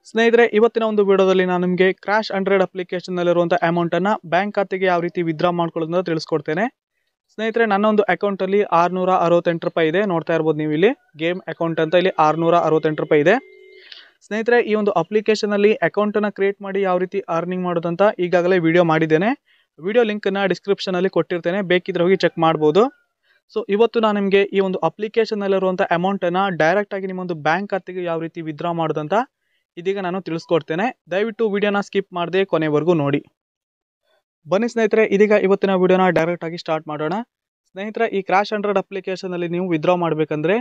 ಸ್ನೇಹಿತರೆ, ಇವತ್ತಿನ ಒಂದು ವಿಡಿಯೋದಲ್ಲಿ ನಾನು ನಿಮಗೆ ಕ್ರಾಶ್ 100 ಅಪ್ಲಿಕೇಶನ್ನಲ್ಲಿರುವಂಥ ಅಮೌಂಟನ್ನು ಬ್ಯಾಂಕ್ ಖಾತೆಗೆ ಯಾವ ರೀತಿ ವಿತ್ಡ್ರಾ ಮಾಡ್ಕೊಳ್ಳೋದನ್ನ ತಿಳಿಸ್ಕೊಡ್ತೇನೆ. ಸ್ನೇಹಿತರೆ, ನನ್ನ ಒಂದು ಅಕೌಂಟಲ್ಲಿ ₹668 ಇದೆ. ನೋಡ್ತಾ ಇರ್ಬೋದು ನೀವು ಇಲ್ಲಿ ಗೇಮ್ ಅಕೌಂಟ್ ಅಂತ ಇಲ್ಲಿ ₹668 ಇದೆ. ಸ್ನೇಹಿತರೆ, ಈ ಒಂದು ಅಪ್ಲಿಕೇಶನಲ್ಲಿ ಅಕೌಂಟನ್ನು ಕ್ರಿಯೇಟ್ ಮಾಡಿ ಯಾವ ರೀತಿ ಅರ್ನಿಂಗ್ ಮಾಡೋದಂತ ಈಗಾಗಲೇ ವಿಡಿಯೋ ಮಾಡಿದ್ದೇನೆ. ವಿಡಿಯೋ ಲಿಂಕನ್ನು ಡಿಸ್ಕ್ರಿಪ್ಷನಲ್ಲಿ ಕೊಟ್ಟಿರ್ತೇನೆ, ಬೇಕಿದ್ರೆ ಹೋಗಿ ಚೆಕ್ ಮಾಡ್ಬೋದು. ಸೊ ಇವತ್ತು ನಾನು ನಿಮಗೆ ಈ ಒಂದು ಅಪ್ಲಿಕೇಶನ್ನಲ್ಲಿರುವಂಥ ಅಮೌಂಟನ್ನು ಡೈರೆಕ್ಟಾಗಿ ನಿಮ್ಮೊಂದು ಬ್ಯಾಂಕ್ ಖಾತೆಗೆ ಯಾವ ರೀತಿ ವಿತ್ಡ್ರಾ ಮಾಡೋದಂತ ಇದೀಗ ನಾನು ತಿಳಿಸ್ಕೊಡ್ತೇನೆ. ದಯವಿಟ್ಟು ವಿಡಿಯೋನ ಸ್ಕಿಪ್ ಮಾಡದೆ ಕೊನೆವರೆಗೂ ನೋಡಿ. ಬನ್ನಿ ಸ್ನೇಹಿತರೆ, ಇದೀಗ ಇವತ್ತಿನ ವಿಡಿಯೋನ ಡೈರೆಕ್ಟಾಗಿ ಸ್ಟಾರ್ಟ್ ಮಾಡೋಣ. ಸ್ನೇಹಿತರೆ, ಈ ಕ್ರಾಶ್ 100 ಅಪ್ಲಿಕೇಶನಲ್ಲಿ ನೀವು ವಿತ್ಡ್ರಾ ಮಾಡಬೇಕಂದ್ರೆ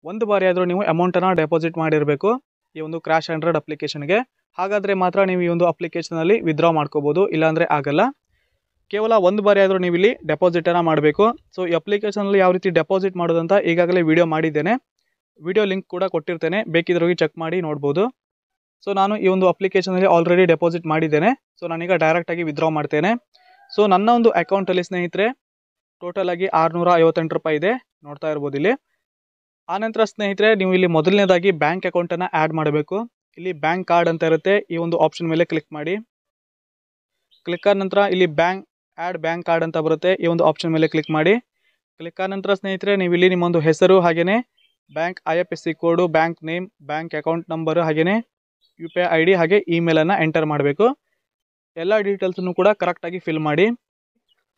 ಒಂದು ಬಾರಿ ಆದರೂ ನೀವು ಅಮೌಂಟನ್ನು ಡೆಪಾಸಿಟ್ ಮಾಡಿರಬೇಕು ಈ ಒಂದು ಕ್ರಾಶ್ 100 ಅಪ್ಲಿಕೇಶನ್ಗೆ. ಹಾಗಾದರೆ ಮಾತ್ರ ನೀವು ಈ ಒಂದು ಅಪ್ಲಿಕೇಶನಲ್ಲಿ ವಿತ್ಡ್ರಾ ಮಾಡ್ಕೋಬೋದು, ಇಲ್ಲಾಂದರೆ ಆಗಲ್ಲ. ಕೇವಲ ಒಂದು ಬಾರಿ ಆದರೂ ನೀವು ಇಲ್ಲಿ ಡೆಪಾಸಿಟನ್ನು ಮಾಡಬೇಕು. ಸೊ ಈ ಅಪ್ಲಿಕೇಶನಲ್ಲಿ ಯಾವ ರೀತಿ ಡೆಪಾಸಿಟ್ ಮಾಡೋದಂತ ಈಗಾಗಲೇ ವಿಡಿಯೋ ಮಾಡಿದ್ದೇನೆ, ವಿಡಿಯೋ ಲಿಂಕ್ ಕೂಡ ಕೊಟ್ಟಿರ್ತೇನೆ, ಬೇಕಿದ್ರೆ ಹೋಗಿ ಚೆಕ್ ಮಾಡಿ ನೋಡ್ಬೋದು. ಸೊ ನಾನು ಈ ಒಂದು ಅಪ್ಲಿಕೇಶನಲ್ಲಿ ಆಲ್ರೆಡಿ ಡೆಪಾಸಿಟ್ ಮಾಡಿದ್ದೇನೆ. ಸೊ ನಾನೀಗ ಡೈರೆಕ್ಟಾಗಿ ವಿತ್ಡ್ರಾ ಮಾಡ್ತೇನೆ. ಸೊ ನನ್ನ ಒಂದು ಅಕೌಂಟಲ್ಲಿ ಸ್ನೇಹಿತರೆ ಟೋಟಲ್ ಆಗಿ ₹658 ಇದೆ, ನೋಡ್ತಾ ಇರ್ಬೋದು ಇಲ್ಲಿ. ಆನಂತರ ಸ್ನೇಹಿತರೆ, ನೀವು ಇಲ್ಲಿ ಮೊದಲನೇದಾಗಿ ಬ್ಯಾಂಕ್ ಅಕೌಂಟನ್ನು ಆ್ಯಡ್ ಮಾಡಬೇಕು. ಇಲ್ಲಿ ಬ್ಯಾಂಕ್ ಕಾರ್ಡ್ ಅಂತ ಇರುತ್ತೆ, ಈ ಒಂದು ಆಪ್ಷನ್ ಮೇಲೆ ಕ್ಲಿಕ್ ಮಾಡಿ. ಕ್ಲಿಕ್ ಆದ ನಂತರ ಇಲ್ಲಿ ಆ್ಯಡ್ ಬ್ಯಾಂಕ್ ಕಾರ್ಡ್ ಅಂತ ಬರುತ್ತೆ, ಈ ಒಂದು ಆಪ್ಷನ್ ಮೇಲೆ ಕ್ಲಿಕ್ ಮಾಡಿ. ಕ್ಲಿಕ್ ಆದ ನಂತರ ಸ್ನೇಹಿತರೆ, ನೀವು ಇಲ್ಲಿ ನಿಮ್ಮೊಂದು ಹೆಸರು, ಹಾಗೆಯೇ bank IFSC code, bank name, bank account number, ಹಾಗೆಯೇ UPI ID ಹಾಗೆ ಇಮೇಲನ್ನು ಎಂಟರ್ ಮಾಡಬೇಕು. ಎಲ್ಲ ಡೀಟೇಲ್ಸನ್ನು ಕೂಡ ಕರೆಕ್ಟಾಗಿ ಫಿಲ್ ಮಾಡಿ.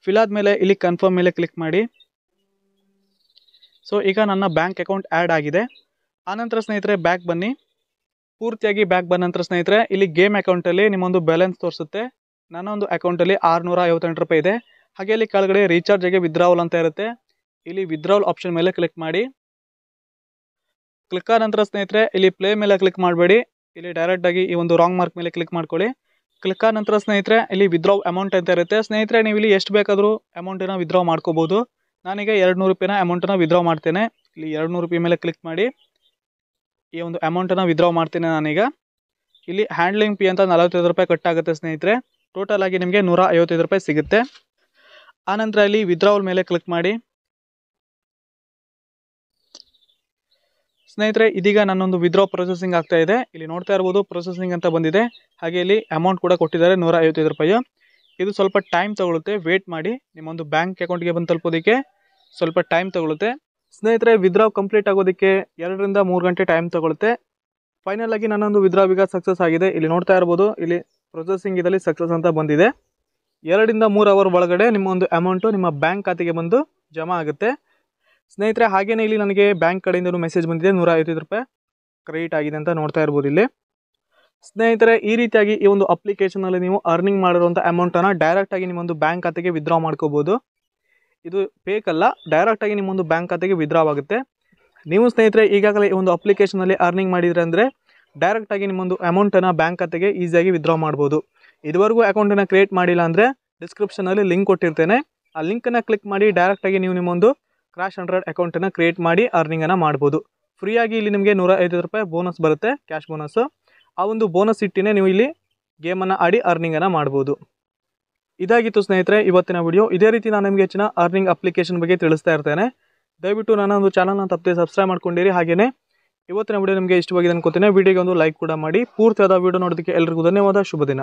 ಫಿಲ್ ಆದಮೇಲೆ ಇಲ್ಲಿ ಕನ್ಫರ್ಮ್ ಮೇಲೆ ಕ್ಲಿಕ್ ಮಾಡಿ. ಸೊ ಈಗ ನನ್ನ ಬ್ಯಾಂಕ್ ಅಕೌಂಟ್ ಆ್ಯಡ್ ಆಗಿದೆ. ಆನಂತರ ಸ್ನೇಹಿತರೆ ಬ್ಯಾಕ್ ಬನ್ನಿ. ಪೂರ್ತಿಯಾಗಿ ಬ್ಯಾಕ್ ಬಂದ ನಂತರ ಸ್ನೇಹಿತರೆ, ಇಲ್ಲಿ ಗೇಮ್ ಅಕೌಂಟಲ್ಲಿ ನಿಮ್ಮೊಂದು ಬ್ಯಾಲೆನ್ಸ್ ತೋರಿಸುತ್ತೆ. ನನ್ನ ಒಂದು ಅಕೌಂಟಲ್ಲಿ ₹658 ಇದೆ. ಹಾಗೆ ಇಲ್ಲಿ ಕೆಳಗಡೆ ರೀಚಾರ್ಜ್ಗೆ ವಿತ್ಡ್ರಾವಲ್ ಅಂತ ಇರುತ್ತೆ, ಇಲ್ಲಿ ವಿತ್ಡ್ರಾವಲ್ ಆಪ್ಷನ್ ಮೇಲೆ ಕ್ಲಿಕ್ ಮಾಡಿ. ಕ್ಲಿಕ್ ಆದ ನಂತರ ಸ್ನೇಹಿತರೆ, ಇಲ್ಲಿ ಪ್ಲೇ ಮೇಲೆ ಕ್ಲಿಕ್ ಮಾಡಬೇಡಿ, ಇಲ್ಲಿ ಡೈರೆಕ್ಟಾಗಿ ಈ ಒಂದು ರಾಂಗ್ ಮಾರ್ಕ್ ಮೇಲೆ ಕ್ಲಿಕ್ ಮಾಡ್ಕೊಳ್ಳಿ. ಕ್ಲಿಕ್ ಆದ ನಂತರ ಸ್ನೇಹಿತರೆ, ಇಲ್ಲಿ ವಿತ್ಡ್ರಾ ಅಮೌಂಟ್ ಅಂತ ಇರುತ್ತೆ. ಸ್ನೇಹಿತರೆ, ನೀವು ಇಲ್ಲಿ ಎಷ್ಟು ಬೇಕಾದರೂ ಅಮೌಂಟನ್ನು ವಿತ್ಡ್ರಾ ಮಾಡ್ಕೋಬೋದು. ನಾನೀಗ ₹200 ಅಮೌಂಟನ್ನು ವಿತ್ಡ್ರಾ ಮಾಡ್ತೇನೆ. ಇಲ್ಲಿ ₹200 ಮೇಲೆ ಕ್ಲಿಕ್ ಮಾಡಿ ಈ ಒಂದು ಅಮೌಂಟನ್ನು ವಿತ್ಡ್ರಾ ಮಾಡ್ತೇನೆ ನಾನೀಗ. ಇಲ್ಲಿ ಹ್ಯಾಂಡ್ಲಿಂಗ್ ಫೀ ಅಂತ ₹45 ಕಟ್ಟಾಗುತ್ತೆ ಸ್ನೇಹಿತರೆ. ಟೋಟಲ್ ಆಗಿ ನಿಮಗೆ ₹155 ಸಿಗುತ್ತೆ. ಆನಂತರ ಇಲ್ಲಿ ವಿತ್ಡ್ರಾವಲ್ ಮೇಲೆ ಕ್ಲಿಕ್ ಮಾಡಿ. ಸ್ನೇಹಿತರೆ, ಇದೀಗ ನನ್ನೊಂದು ವಿತ್ಡ್ರಾ ಪ್ರೊಸೆಸಿಂಗ್ ಆಗ್ತಾ ಇದೆ. ಇಲ್ಲಿ ನೋಡ್ತಾ ಇರ್ಬೋದು ಪ್ರೊಸೆಸಿಂಗ್ ಅಂತ ಬಂದಿದೆ. ಹಾಗೆ ಇಲ್ಲಿ ಅಮೌಂಟ್ ಕೂಡ ಕೊಟ್ಟಿದ್ದಾರೆ ₹155. ಇದು ಸ್ವಲ್ಪ ಟೈಮ್ ತಗೊಳುತ್ತೆ, ವೇಟ್ ಮಾಡಿ. ನಿಮ್ಮೊಂದು ಬ್ಯಾಂಕ್ ಅಕೌಂಟ್ಗೆ ಬಂದು ತಲುಪೋದಕ್ಕೆ ಸ್ವಲ್ಪ ಟೈಮ್ ತಗೊಳುತ್ತೆ. ಸ್ನೇಹಿತರೆ, ವಿತ್ಡ್ರಾ ಕಂಪ್ಲೀಟ್ ಆಗೋದಕ್ಕೆ 2 ರಿಂದ 3 ಗಂಟೆ ಟೈಮ್ ತಗೊಳುತ್ತೆ. ಫೈನಲ್ ಆಗಿ ನನ್ನೊಂದು ವಿತ್ಡ್ರಾ ಈಗ ಸಕ್ಸಸ್ ಆಗಿದೆ. ಇಲ್ಲಿ ನೋಡ್ತಾ ಇರ್ಬೋದು, ಇಲ್ಲಿ ಪ್ರೊಸೆಸಿಂಗ್ ಇದರಲ್ಲಿ ಸಕ್ಸಸ್ ಅಂತ ಬಂದಿದೆ. 2 ರಿಂದ 3 ಅವರ್ ಒಳಗಡೆ ನಿಮ್ಮ ಒಂದು ಅಮೌಂಟು ನಿಮ್ಮ ಬ್ಯಾಂಕ್ ಖಾತೆಗೆ ಬಂದು ಜಮಾ ಆಗುತ್ತೆ. ಸ್ನೇಹಿತರೆ, ಹಾಗೇನೇ ಇಲ್ಲಿ ನನಗೆ ಬ್ಯಾಂಕ್ ಕಡೆಯಿಂದ ಮೆಸೇಜ್ ಬಂದಿದೆ, ₹155 ಕ್ರೆಡಿಟ್ ಆಗಿದೆ ಅಂತ ನೋಡ್ತಾ ಇರ್ಬೋದು ಇಲ್ಲಿ. ಸ್ನೇಹಿತರೆ, ಈ ರೀತಿಯಾಗಿ ಈ ಒಂದು ಅಪ್ಲಿಕೇಶನಲ್ಲಿ ನೀವು ಅರ್ನಿಂಗ್ ಮಾಡಿರುವಂಥ ಅಮೌಂಟನ್ನು ಡೈರೆಕ್ಟಾಗಿ ನಿಮ್ಮೊಂದು ಬ್ಯಾಂಕ್ ಖಾತೆಗೆ ವಿತ್ಡ್ರಾ ಮಾಡ್ಕೋಬೋದು. ಇದು ಫೇಕ್ ಅಲ್ಲ, ಡೈರೆಕ್ಟಾಗಿ ನಿಮ್ಮೊಂದು ಬ್ಯಾಂಕ್ ಖಾತೆಗೆ ವಿತ್ಡ್ರಾ ಆಗುತ್ತೆ. ನೀವು ಸ್ನೇಹಿತರೆ ಈಗಾಗಲೇ ಈ ಒಂದು ಅಪ್ಲಿಕೇಶನಲ್ಲಿ ಅರ್ನಿಂಗ್ ಮಾಡಿದ್ರೆ ಅಂದರೆ ಡೈರೆಕ್ಟಾಗಿ ನಿಮ್ಮೊಂದು ಅಮೌಂಟನ್ನು ಬ್ಯಾಂಕ್ ಖಾತೆಗೆ ಈಸಿಯಾಗಿ ವಿತ್ಡ್ರಾ ಮಾಡ್ಬೋದು. ಇದುವರೆಗೂ ಅಕೌಂಟನ್ನು ಕ್ರಿಯೇಟ್ ಮಾಡಿಲ್ಲ ಅಂದರೆ ಡಿಸ್ಕ್ರಿಪ್ಷನಲ್ಲಿ ಲಿಂಕ್ ಕೊಟ್ಟಿರ್ತೇನೆ, ಆ ಲಿಂಕನ್ನು ಕ್ಲಿಕ್ ಮಾಡಿ ಡೈರೆಕ್ಟಾಗಿ ನೀವು ನಿಮ್ಮೊಂದು ಕ್ರಾಶ್ 100 ಅಕೌಂಟನ್ನು ಕ್ರಿಯೇಟ್ ಮಾಡಿ ಅರ್ನಿಂಗನ್ನು ಮಾಡ್ಬೋದು. ಫ್ರೀಯಾಗಿ ಇಲ್ಲಿ ನಿಮಗೆ ₹155 ಬೋನಸ್ ಬರುತ್ತೆ, ಕ್ಯಾಶ್ ಬೋನಸ್ಸು. ಆ ಒಂದು ಬೋನಸ್ ಇಟ್ಟಿನೇ ನೀವು ಇಲ್ಲಿ ಗೇಮನ್ನು ಆಡಿ ಅರ್ನಿಂಗನ್ನು ಮಾಡ್ಬೋದು. ಇದಾಗಿತ್ತು ಸ್ನೇಹಿತರೆ ಇವತ್ತಿನ ವಿಡಿಯೋ. ಇದೇ ರೀತಿ ನಾನು ನಿಮಗೆ ಹೆಚ್ಚಿನ ಅರ್ನಿಂಗ್ ಅಪ್ಲಿಕೇಶನ್ ಬಗ್ಗೆ ತಿಳಿಸ್ತಾ ಇರ್ತೇನೆ. ದಯವಿಟ್ಟು ನನ್ನ ಒಂದು ಚಾನಲ್ನ ತಪ್ಪದೆ ಸಬ್ಸ್ಕ್ರೈಬ್ ಮಾಡ್ಕೊಂಡಿರಿ. ಹಾಗೆಯೇ ಇವತ್ತಿನ ವಿಡಿಯೋ ನಿಮಗೆ ಇಷ್ಟವಾಗಿದೆ ಅನ್ಕೋತೇನೆ. ವಿಡಿಯೋಗೆ ಒಂದು ಲೈಕ್ ಕೂಡ ಮಾಡಿ. ಪೂರ್ತಿಯಾದ ವಿಡಿಯೋ ನೋಡೋದಕ್ಕೆ ಎಲ್ಲರಿಗೂ ಧನ್ಯವಾದ. ಶುಭ ದಿನ.